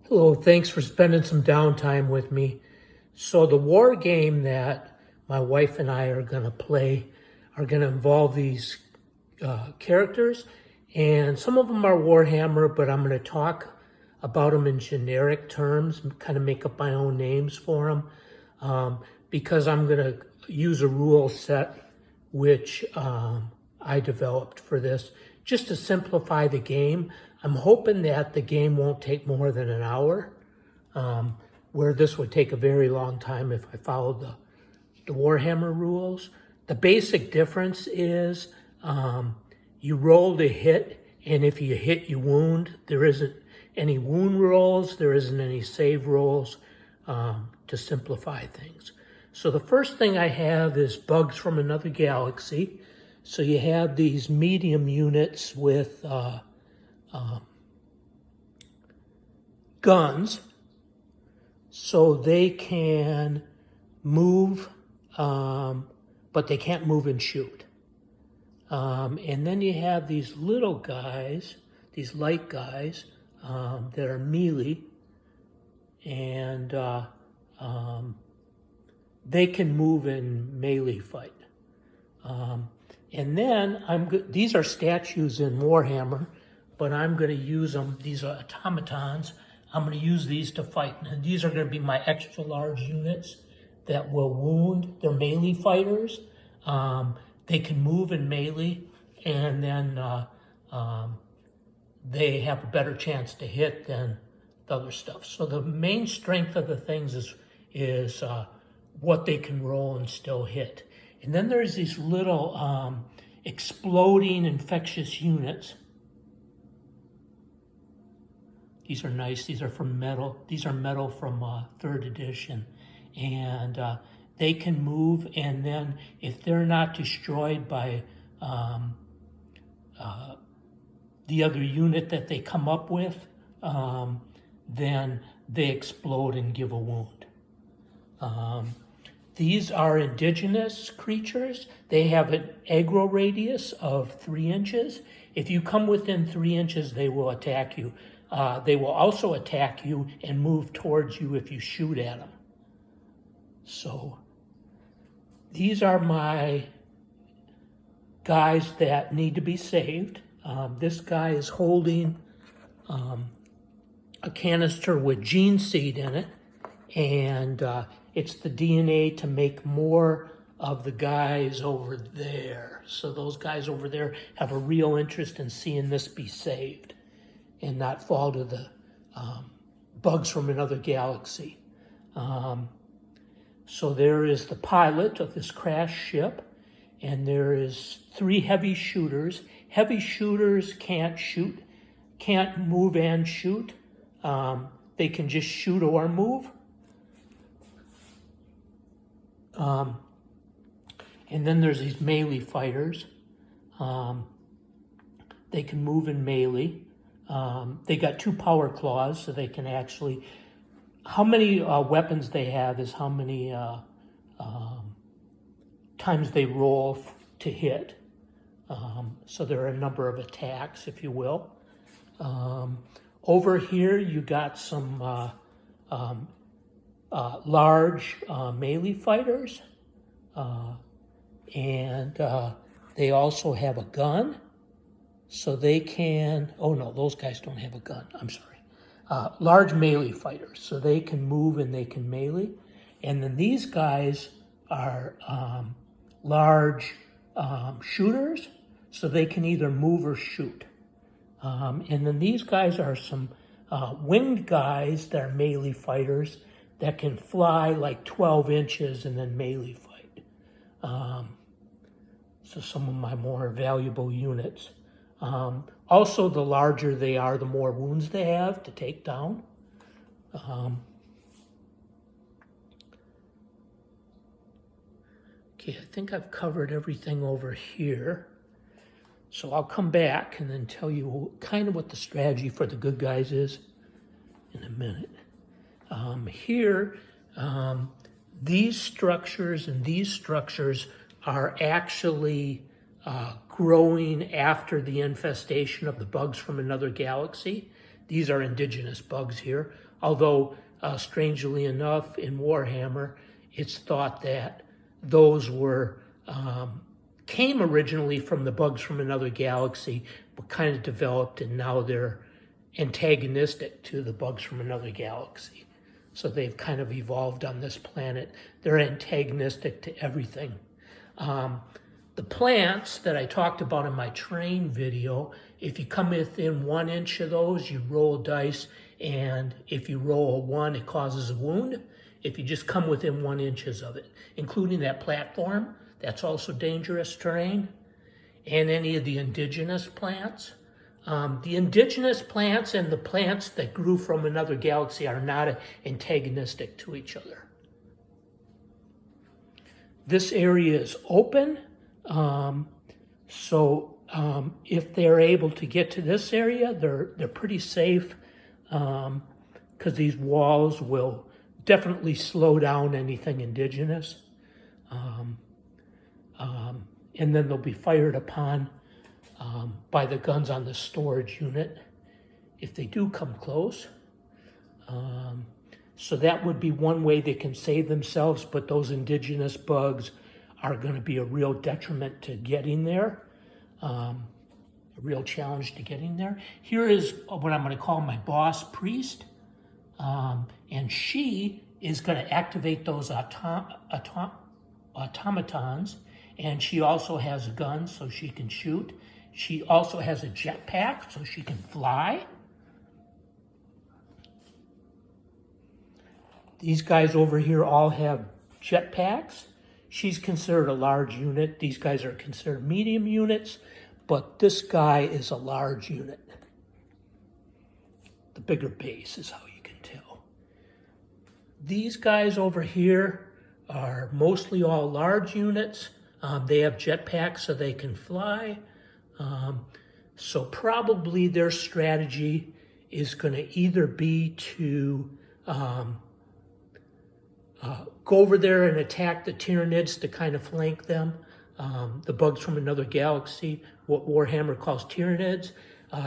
Hello, thanks for spending some downtime with me. So the war game that my wife and I are going to play are going to involve these characters, and some of them are WarHammer, but I'm going to talk about them in generic terms, kind of make up my own names for them, because I'm going to use a rule set which I developed for this, just to simplify the game. I'm hoping that the game won't take more than an hour, where this would take a very long time if I followed the WarHammer rules. The basic difference is you roll to hit, and if you hit, you wound. There isn't any wound rolls, there isn't any save rolls, to simplify things. So the first thing I have is Bugs from Another Galaxy. So you have these medium units with guns, so they can move, but they can't move and shoot. And then you have these little guys, these light guys, that are melee, and they can move in melee fight. And then these are statues in WarHammer, but I'm going to use them. These are automatons. I'm going to use these to fight. And these are going to be my extra large units that will wound. They're melee fighters. They can move in melee, and then they have a better chance to hit than the other stuff. So the main strength of the things is what they can roll and still hit. And then there's these little exploding infectious units. These are nice. These are from metal. These are metal from 3rd edition. And they can move, and then if they're not destroyed by the other unit that they come up with, then they explode and give a wound. These are indigenous creatures. They have an aggro radius of 3 inches. If you come within 3 inches, they will attack you. They will also attack you and move towards you if you shoot at them. So these are my guys that need to be saved. This guy is holding a canister with gene seed in it, and it's the DNA to make more of the guys over there. So those guys over there have a real interest in seeing this be saved and not fall to the bugs from another galaxy. So there is the pilot of this crashed ship, and there is 3 heavy shooters. Heavy shooters can't move and shoot. They can just shoot or move. And then there's these melee fighters. They can move in melee. They got 2 power claws, so they can actually... How many weapons they have is how many times they roll to hit. So there are a number of attacks, if you will. Over here, you got some large melee fighters. And they also have a gun. So they can... Oh, no, those guys don't have a gun. I'm sorry. Large melee fighters, so they can move and they can melee. And then these guys are large shooters, so they can either move or shoot. And then these guys are some winged guys that are melee fighters that can fly like 12 inches and then melee fight. So some of my more valuable units. Also, the larger they are, the more wounds they have to take down. Okay, I think I've covered everything over here. So I'll come back and then tell you kind of what the strategy for the good guys is in a minute. Here, these structures and these structures are actually growing after the infestation of the bugs from another galaxy. These are indigenous bugs here, although strangely enough in Warhammer, it's thought that those were came originally from the bugs from another galaxy, but kind of developed, and now they're antagonistic to the bugs from another galaxy. So they've kind of evolved on this planet. They're antagonistic to everything. The plants that I talked about in my train video, if you come within 1 inch of those, you roll dice, and if you roll a 1, it causes a wound. If you just come within 1 inch of it, including that platform, that's also dangerous terrain, and any of the indigenous plants. The indigenous plants and the plants that grew from another galaxy are not antagonistic to each other. This area is open, so if they're able to get to this area, they're pretty safe, because these walls will definitely slow down anything indigenous. And then they'll be fired upon by the guns on the storage unit if they do come close. So that would be one way they can save themselves, but those indigenous bugs are going to be a real detriment to getting there, a real challenge to getting there. Here is what I'm going to call my boss priest, and she is going to activate those automatons, and she also has a gun so she can shoot. She also has a jetpack so she can fly. These guys over here all have jetpacks. She's considered a large unit. These guys are considered medium units, but this guy is a large unit. The bigger base is how you can tell. These guys over here are mostly all large units. They have jetpacks so they can fly. So probably their strategy is going to either be to go over there and attack the Tyranids to kind of flank them. The bugs from another galaxy, what Warhammer calls Tyranids.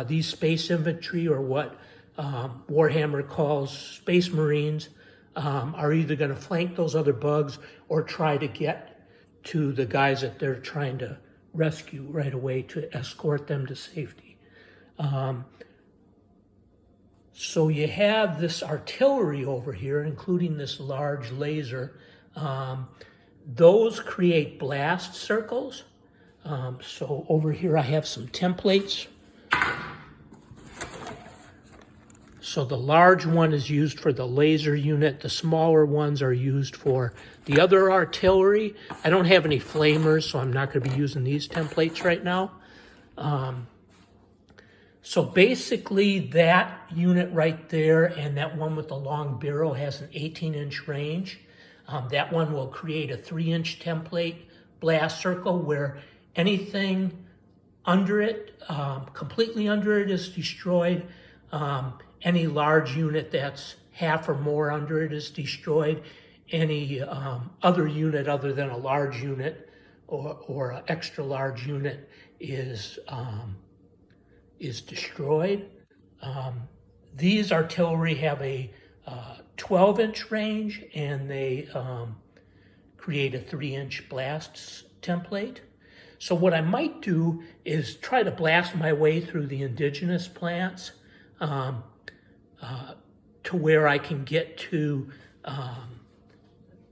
These space infantry, or what Warhammer calls Space Marines, are either going to flank those other bugs or try to get to the guys that they're trying to rescue right away to escort them to safety. So you have this artillery over here, including this large laser. Those create blast circles. So over here I have some templates. So the large one is used for the laser unit. The smaller ones are used for the other artillery. I don't have any flamers, so I'm not going to be using these templates right now. So basically that unit right there and that one with the long barrel has an 18-inch range. That one will create a 3-inch template blast circle where anything under it, completely under it, is destroyed. Any large unit that's half or more under it is destroyed. Any other unit other than a large unit or an extra large unit is destroyed. These artillery have a 12-inch range, and they create a 3-inch blast template. So what I might do is try to blast my way through the indigenous plants to where I can get to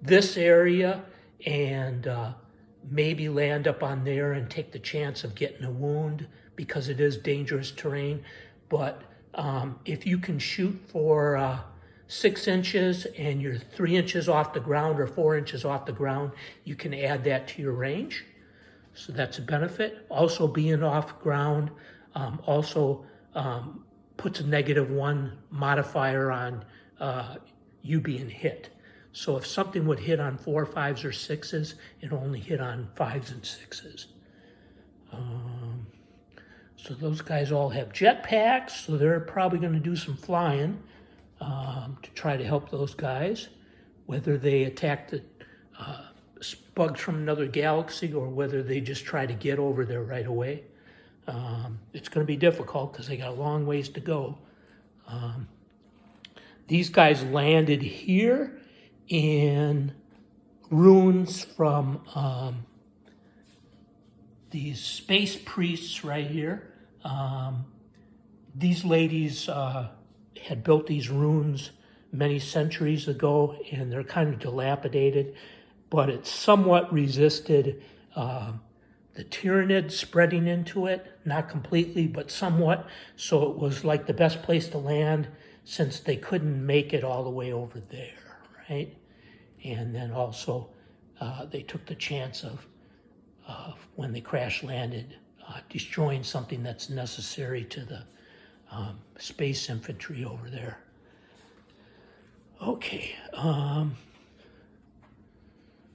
this area and maybe land up on there and take the chance of getting a wound, because it is dangerous terrain. But if you can shoot for 6 inches and you're 3 inches off the ground or 4 inches off the ground, you can add that to your range. So that's a benefit. Also, being off ground puts a -1 modifier on you being hit. So if something would hit on 4, 5s, or 6s, it'll only hit on 5s and 6s. So those guys all have jetpacks, so they're probably going to do some flying to try to help those guys, whether they attack the bugs from another galaxy or whether they just try to get over there right away. It's going to be difficult because they got a long ways to go. These guys landed here in runes from these space priests right here. These ladies had built these runes many centuries ago, and they're kind of dilapidated, but it somewhat resisted the Tyranid spreading into it, not completely, but somewhat. So it was like the best place to land since they couldn't make it all the way over there, right? And then also they took the chance of when they crash landed, destroying something that's necessary to the space infantry over there. Okay,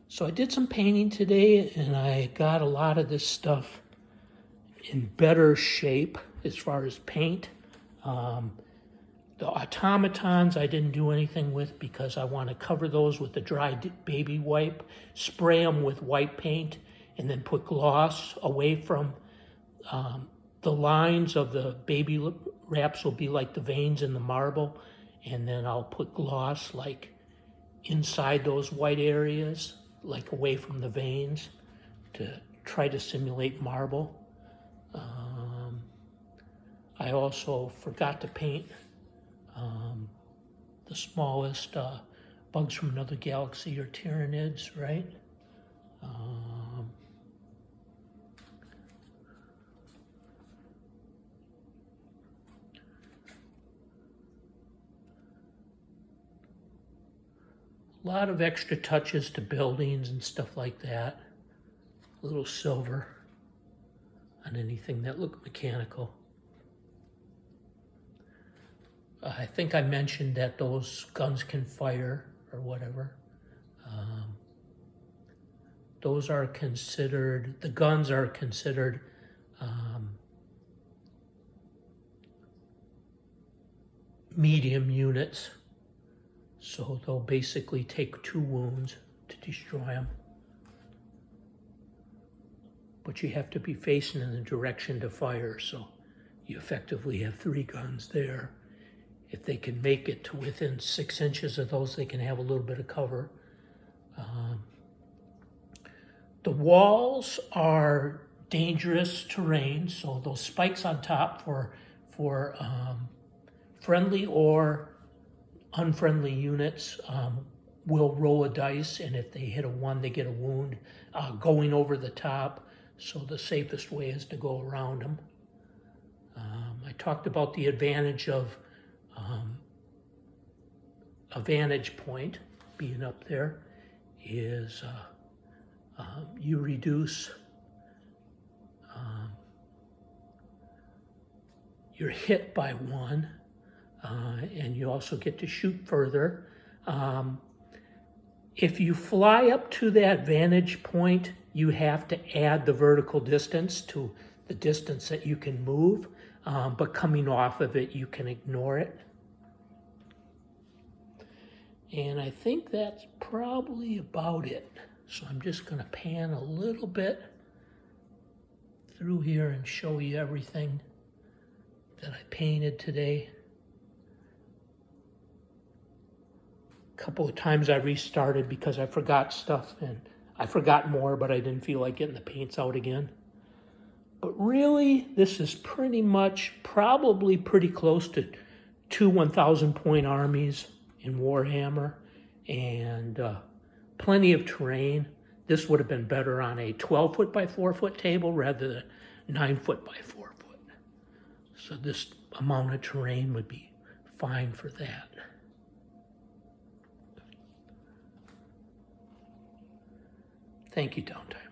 so I did some painting today, and I got a lot of this stuff in better shape as far as paint. The automatons I didn't do anything with because I want to cover those with the dry baby wipe, spray them with white paint, and then put gloss away from the lines of the baby wraps will be like the veins in the marble, and then I'll put gloss like inside those white areas, like away from the veins, to try to simulate marble. I also forgot to paint the smallest bugs from another galaxy or Tyranids, right? A lot of extra touches to buildings and stuff like that. A little silver on anything that looked mechanical. I think I mentioned that those guns can fire or whatever. Those are considered, the guns are considered medium units. So they'll basically take 2 wounds to destroy them. But you have to be facing in the direction to fire, so you effectively have 3 guns there. If they can make it to within 6 inches of those, they can have a little bit of cover. The walls are dangerous terrain, so those spikes on top for friendly or unfriendly units will roll a dice, and if they hit a 1, they get a wound going over the top. So the safest way is to go around them. I talked about the advantage of a vantage point being up there is you reduce your hit by 1, and you also get to shoot further. If you fly up to that vantage point, you have to add the vertical distance to the distance that you can move, but coming off of it, you can ignore it. And I think that's probably about it. So I'm just going to pan a little bit through here and show you everything that I painted today. A couple of times I restarted because I forgot stuff, and I forgot more, but I didn't feel like getting the paints out again. But really, this is pretty much, probably pretty close to 2 1,000 point armies in WarHammer, and plenty of terrain. This would have been better on a 12-foot by 4-foot table rather than 9-foot by 4-foot. So this amount of terrain would be fine for that. Thank you, Downtime.